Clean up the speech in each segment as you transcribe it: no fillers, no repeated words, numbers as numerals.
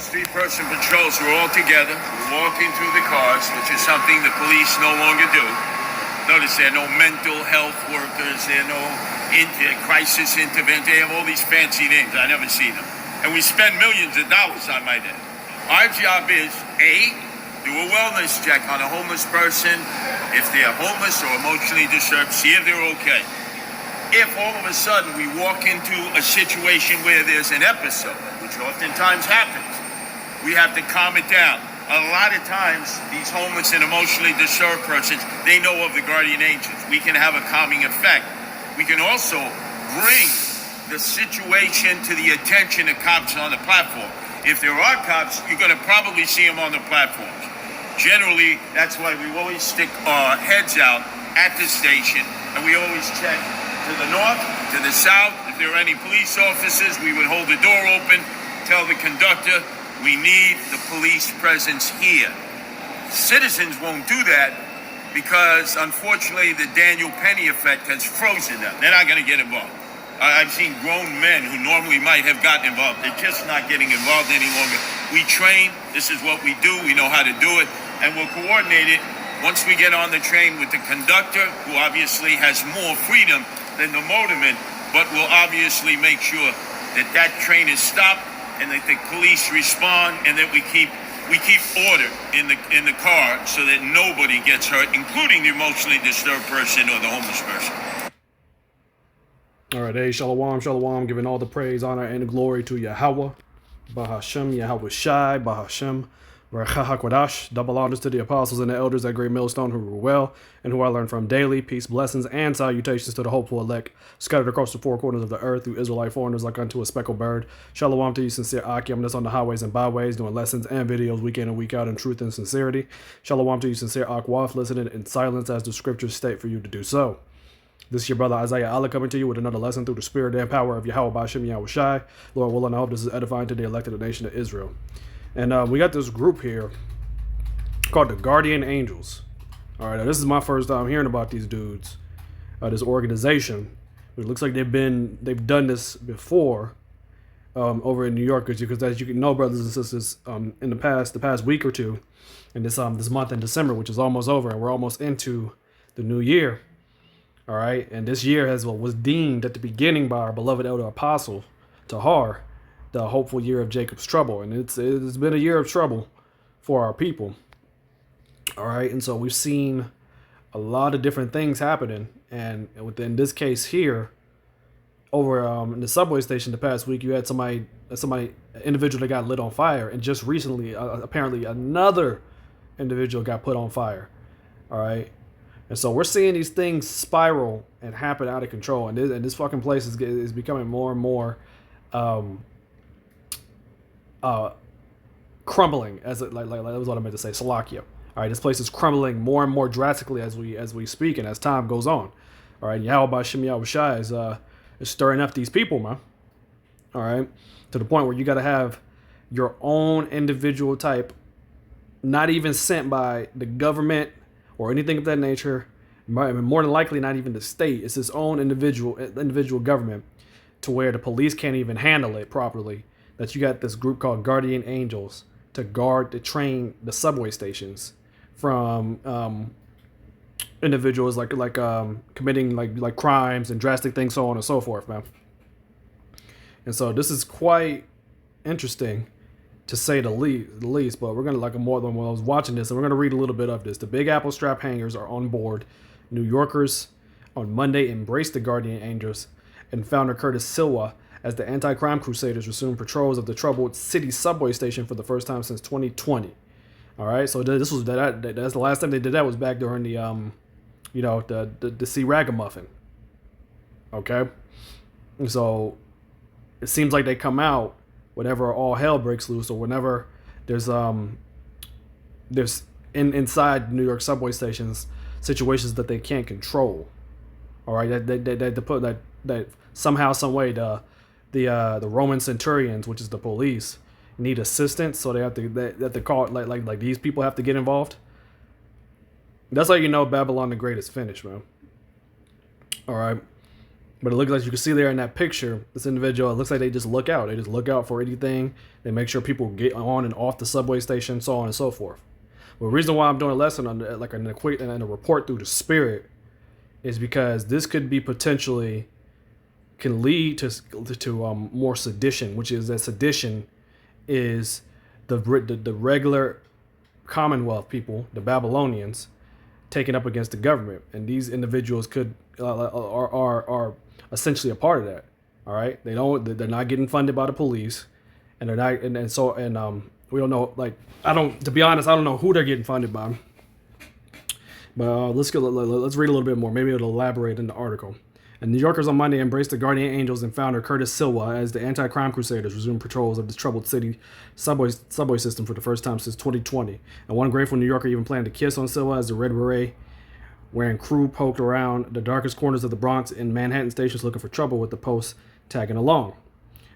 those three-person patrols were all together, walking through the cars, which is something the police no longer do. Notice there are no mental health workers, there are no crisis intervention. They have all these fancy names. I never see them. And we spend millions of dollars, I might add. Our job is, A, do a wellness check on a homeless person. If they're homeless or emotionally disturbed, see if they're okay. If all of a sudden we walk into a situation where there's an episode, which oftentimes happens, we have to calm it down. A lot of times, these homeless and emotionally disturbed persons, they know of the guardian angels. We can have a calming effect. We can also bring the situation to the attention of cops on the platform. If there are cops, you're going to probably see them on the platforms. Generally, that's why we always stick our heads out at the station, and we always check to the north, to the south. If there are any police officers, we would hold the door open, tell the conductor, we need the police presence here. Citizens won't do that because, unfortunately, the Daniel Penny effect has frozen them. They're not going to get involved. I've seen grown men who normally might have gotten involved. They're just not getting involved any longer. We train. This is what we do. We know how to do it. And we'll coordinate it once we get on the train with the conductor, who obviously has more freedom than the motorman, but we'll obviously make sure that that train is stopped and that the police respond, and that we keep order in the car so that nobody gets hurt, including the emotionally disturbed person or the homeless person. All right, hey, shalom, shalom, giving all the praise, honor, and glory to YAHAWAH, BAHASHAM, YAHAWASHI, BAHASHAM, RAWCHAA, QADASH. Double honors to the apostles and the elders at Great Millstone who rule well and who I learn from daily. Peace, blessings, and salutations to the hopeful elect scattered across the four corners of the earth through Israelite foreigners like unto a speckled bird. Shalom to you, sincere Akim, that's on the highways and byways, doing lessons and videos week in and week out in truth and sincerity. Shalom to you, sincere Akwaf, listening in silence as the scriptures state for you to do so. This is your brother Isaiah Allah coming to you with another lesson through the spirit and power of YAHAWAH, BAHASHAM, YAHAWASHI. Lord willing, I hope this is edifying to the elected nation of Israel. And we got this group here called the Guardian Angels. All right, now this is my first time hearing about these dudes, this organization. It looks like they've done this before over in New York, because as you can know, brothers and sisters, in the past week or two, and this month in December, which is almost over, and we're almost into the new year. All right, and this year was deemed at the beginning by our beloved elder apostle Tahar the hopeful year of Jacob's trouble, and it's been a year of trouble for our people. All right, and so we've seen a lot of different things happening, and within this case here, over in the subway station the past week, you had an individual that got lit on fire, and just recently, apparently another individual got put on fire. All right, and so we're seeing these things spiral and happen out of control, and this fucking place is becoming more and more crumbling, as like that was what I meant to say, Salakia. All right, this place is crumbling more and more drastically as we speak and as time goes on. All right, YAHAWAH, BAHASHAM, YAHAWASHI is stirring up these people, man. All right, to the point where you got to have your own individual type, not even sent by the government or anything of that nature. More than likely, not even the state. It's its own individual government, to where the police can't even handle it properly. That you got this group called Guardian Angels to train the subway stations from individuals like committing like crimes and drastic things, so on and so forth, man. And so this is quite interesting, to say the least. But we're gonna, like, more than when I was watching this, and we're gonna read a little bit of this. The Big Apple strap hangers are on board. New Yorkers on Monday embraced the Guardian Angels and founder Curtis Silva as the anti-crime crusaders resumed patrols of the troubled city subway station for the first time since 2020. All right, so that's the last time they did that was back during the the C Ragamuffin. Okay, and so it seems like they come out whenever all hell breaks loose, or whenever there's inside New York subway stations situations that they can't control. All right, that somehow, some way, the Roman centurions, which is the police, need assistance, so they have to call it, like these people have to get involved. That's how you know Babylon the Great is finished, man. All right, But it looks like you can see there in that picture, this individual, it looks like they just look out. They just look out for anything. They make sure people get on and off the subway station, so on and so forth. But the reason why I'm doing a lesson on like an and a report through the spirit is because this could be potentially can lead to more sedition, which is that sedition is the regular Commonwealth people, the Babylonians, taking up against the government, and these individuals could are essentially a part of that. All right, they're not getting funded by the police, and they're not, and we don't know. Like to be honest, I don't know who they're getting funded by. But let's read a little bit more. Maybe it'll elaborate in the article. And New Yorkers on Monday embraced the guardian angels and founder Curtis Silwa as the anti-crime crusaders resumed patrols of this troubled city subway system for the first time since 2020. And one grateful New Yorker even planned to kiss on Silwa as the Red Beret wearing crew poked around the darkest corners of the Bronx and Manhattan stations looking for trouble, with the post tagging along.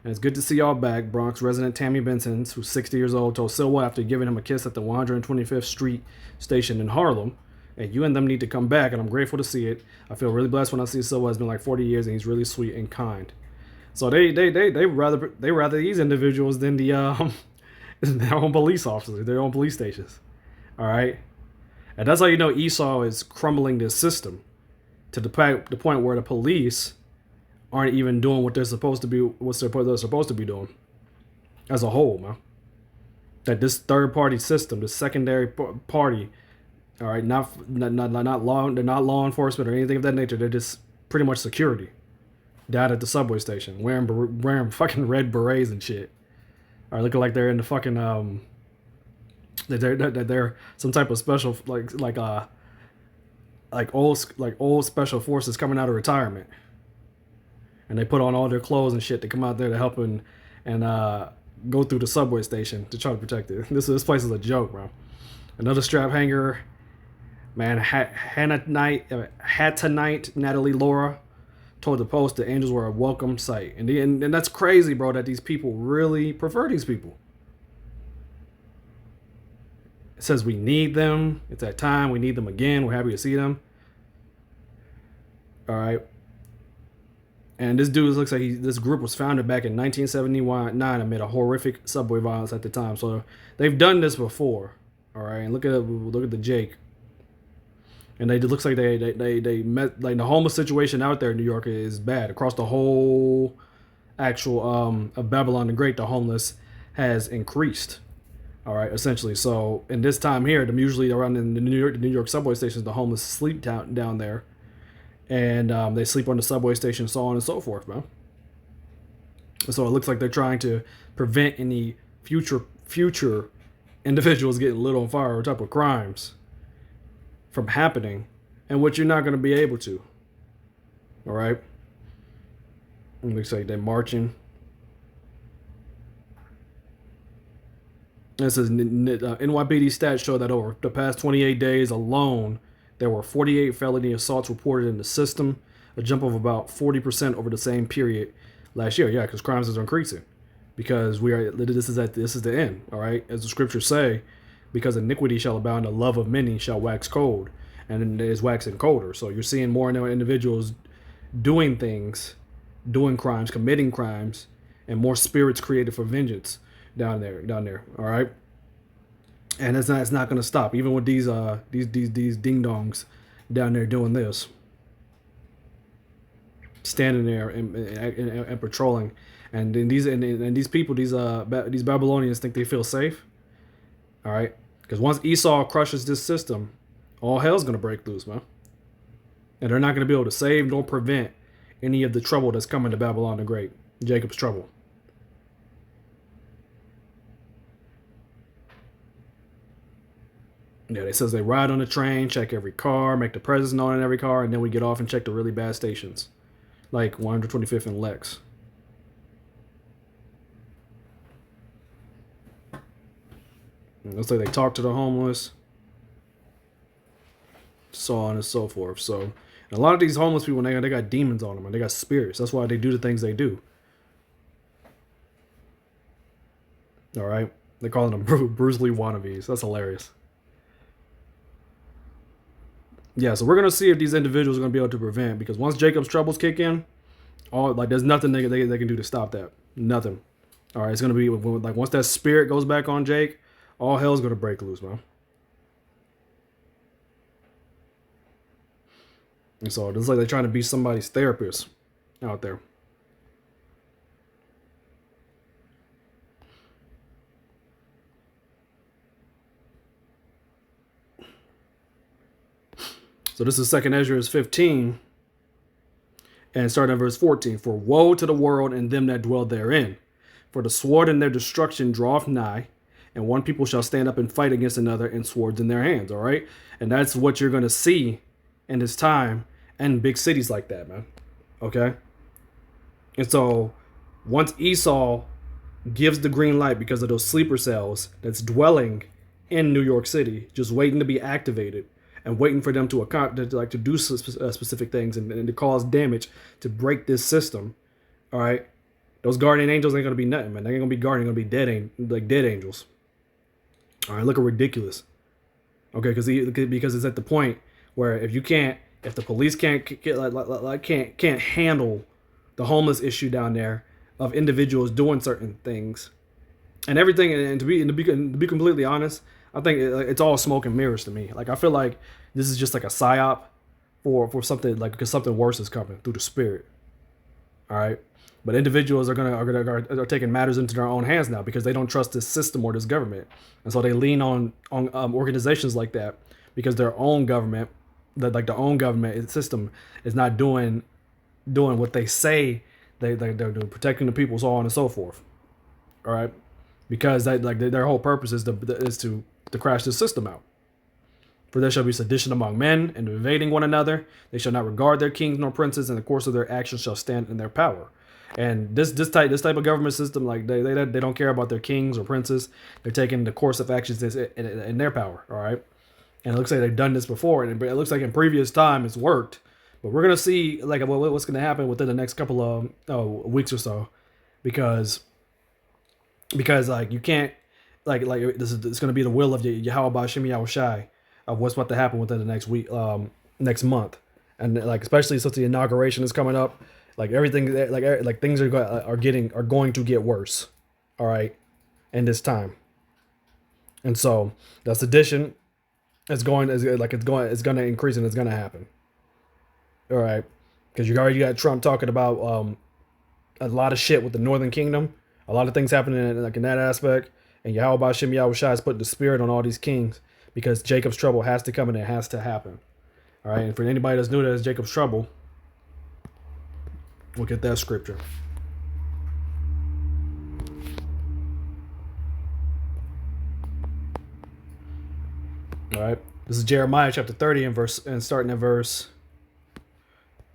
And it's good to see y'all back. Bronx resident Tammy Benson, who's 60 years old, told Silwa after giving him a kiss at the 125th Street station in Harlem, "Hey, you and them need to come back, and I'm grateful to see it. I feel really blessed when I see Silva. It's been like 40 years, and he's really sweet and kind." So they rather these individuals than their own police officers, their own police stations. All right, and that's how you know Esau is crumbling this system to the point where the police aren't even doing what they're supposed to be doing as a whole, man. That this third party system, this secondary party. All right, not law. They're not law enforcement or anything of that nature. They're just pretty much security down at the subway station, wearing fucking red berets and shit. All right, looking like they're in the fucking they're some type of special like old special forces coming out of retirement, and they put on all their clothes and shit to come out there to help and go through the subway station to try to protect it. This place is a joke, bro. Another strap hanger. Man, Hattonite Natalie Laura told the Post the angels were a welcome sight. And that's crazy, bro, that these people really prefer these people. It says we need them. It's that time. We need them again. We're happy to see them. All right. And this dude looks like this group was founded back in 1979 amid a horrific subway violence at the time. So they've done this before. All right. And look at the Jake. And it looks like they met, like, the homeless situation out there in New York is bad across the whole actual of Babylon the Great. The homeless has increased, all right, essentially. So in this time here, usually around in the New York subway stations, the homeless sleep down there, and they sleep on the subway station, so on and so forth, man. So it looks like they're trying to prevent any future individuals getting lit on fire or type of crimes from happening, and what you're not going to be able to. All right. It looks like they're marching. It says NYPD stats show that over the past 28 days alone, there were 48 felony assaults reported in the system, a jump of about 40% over the same period last year. Yeah, because crimes is increasing, because this is the end. All right, as the scriptures say, because iniquity shall abound, the love of many shall wax cold, and it is waxing colder. So you're seeing more and more individuals doing things, doing crimes, committing crimes, and more spirits created for vengeance down there. All right, and it's not going to stop, even with these ding dongs down there doing this, standing there and patrolling, and then these people, these Babylonians think they feel safe. All right. Because once Esau crushes this system, all hell's going to break loose, man. And they're not going to be able to save nor prevent any of the trouble that's coming to Babylon the Great, Jacob's trouble. Yeah, it says they ride on the train, check every car, make the presence known in every car, and then we get off and check the really bad stations, like 125th and Lex. It looks like they talk to the homeless, so on and so forth. So a lot of these homeless people, they got demons on them, and they got spirits. That's why they do the things they do. All right, they're calling them Bruce Lee wannabes. That's hilarious. Yeah, so we're gonna see if these individuals are gonna be able to prevent, because once Jacob's troubles kick in, All like there's nothing they can do to stop that. Nothing. All right, it's gonna be like once that spirit goes back on Jake, all hell's gonna break loose, man. And so it's like they're trying to be somebody's therapist out there. So this is 2nd Ezra 15, and starting at verse 14. For woe to the world and them that dwell therein. For the sword in their destruction draweth nigh, and one people shall stand up and fight against another, and swords in their hands. All right, and that's what you're gonna see in this time and big cities like that, man. Okay, and so once Esau gives the green light because of those sleeper cells that's dwelling in New York City, just waiting to be activated and waiting for them to do specific things and to cause damage to break this system. All right, those guardian angels ain't gonna be nothing, man. They ain't gonna be guardian, gonna be dead angels. All right, looking ridiculous. Okay, because it's at the point where if the police can't handle the homeless issue down there of individuals doing certain things and everything, and to be completely honest, I think it's all smoke and mirrors to me. Like I feel like this is just like a psyop for something, like because something worse is coming through the spirit. All right, but individuals are taking matters into their own hands now because they don't trust this system or this government, and so they lean on organizations like that because their own government, their own government system is not doing what they say they're doing, protecting the people, so on and so forth. All right, because their whole purpose is to crash the system out. For there shall be sedition among men, and invading one another. They shall not regard their kings nor princes, and the course of their actions shall stand in their power. And this type of government system, like they don't care about their kings or princes. They're taking the course of actions in their power. All right, and it looks like they've done this before, and it looks like in previous time it's worked. But we're gonna see like what's gonna happen within the next couple of weeks or so, because like you can't like it's gonna be the will of YAHAWAH BAHASHAM YAHAWASHI of what's about to happen within the next week, next month, and like especially since the inauguration is coming up, like everything, like things are going to get worse, all right, in this time, and so the sedition it's going to increase and it's going to happen, all right, because you already got Trump talking about a lot of shit with the Northern Kingdom, a lot of things happening in that aspect, and YAHAWAH BAHASHAM YAHAWASHI is putting the spirit on all these kings. Because Jacob's trouble has to come and it has to happen. All right. And for anybody that's new to Jacob's trouble, look at that scripture. All right. This is Jeremiah chapter 30 and starting at verse.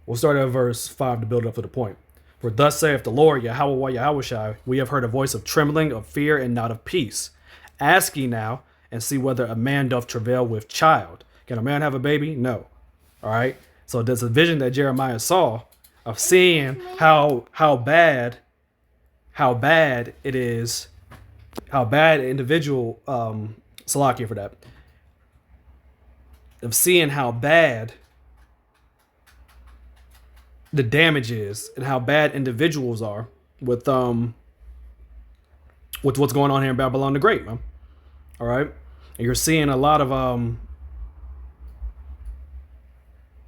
We'll start at verse 5 to build up to the point. For thus saith the Lord, YAHAWAH YAHAWASHI, we have heard a voice of trembling, of fear, and not of peace. Ask ye now, and see whether a man doth travail with child. Can a man have a baby? No. All right. So there's a vision that Jeremiah saw of seeing how bad it is, how bad an individual, Salakia for that, of seeing how bad the damage is and how bad individuals are with what's going on here in Babylon the Great, man. All right. And you're seeing a lot of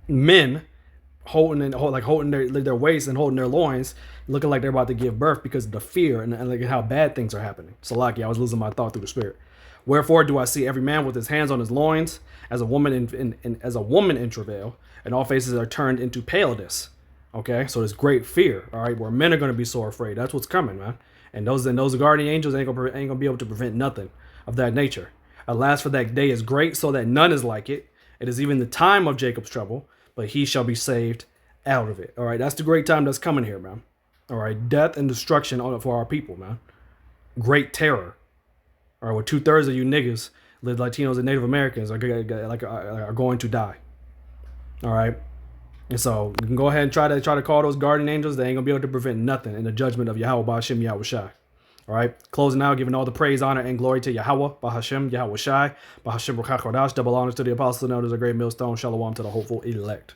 men holding their waists and holding their loins, looking like they're about to give birth because of the fear and like how bad things are happening. So lucky, I was losing my thought through the spirit. Wherefore do I see every man with his hands on his loins, as a woman in travail, and all faces are turned into paleness. Okay, so there's great fear. All right, where men are going to be so afraid. That's what's coming, man. And those guardian angels ain't gonna be able to prevent nothing of that nature. Alas, for that day is great, so that none is like it. It is even the time of Jacob's trouble, but he shall be saved out of it. All right, that's the great time that's coming here, man. All right, death and destruction for our people, man. Great terror. All right, with 2/3 of you niggas, Latinos and Native Americans are going to die. All right, and so you can go ahead and try to call those guardian angels. They ain't gonna be able to prevent nothing in the judgment of YAHAWAH BAHASHAM YAHAWASHI. All right, closing out, giving all the praise, honor, and glory to YAHAWAH BAHASHAM YAHAWASHI, BAHASHAM RAWCHAA, double honors to the apostles and elders, a great millstone, shalom to the hopeful elect.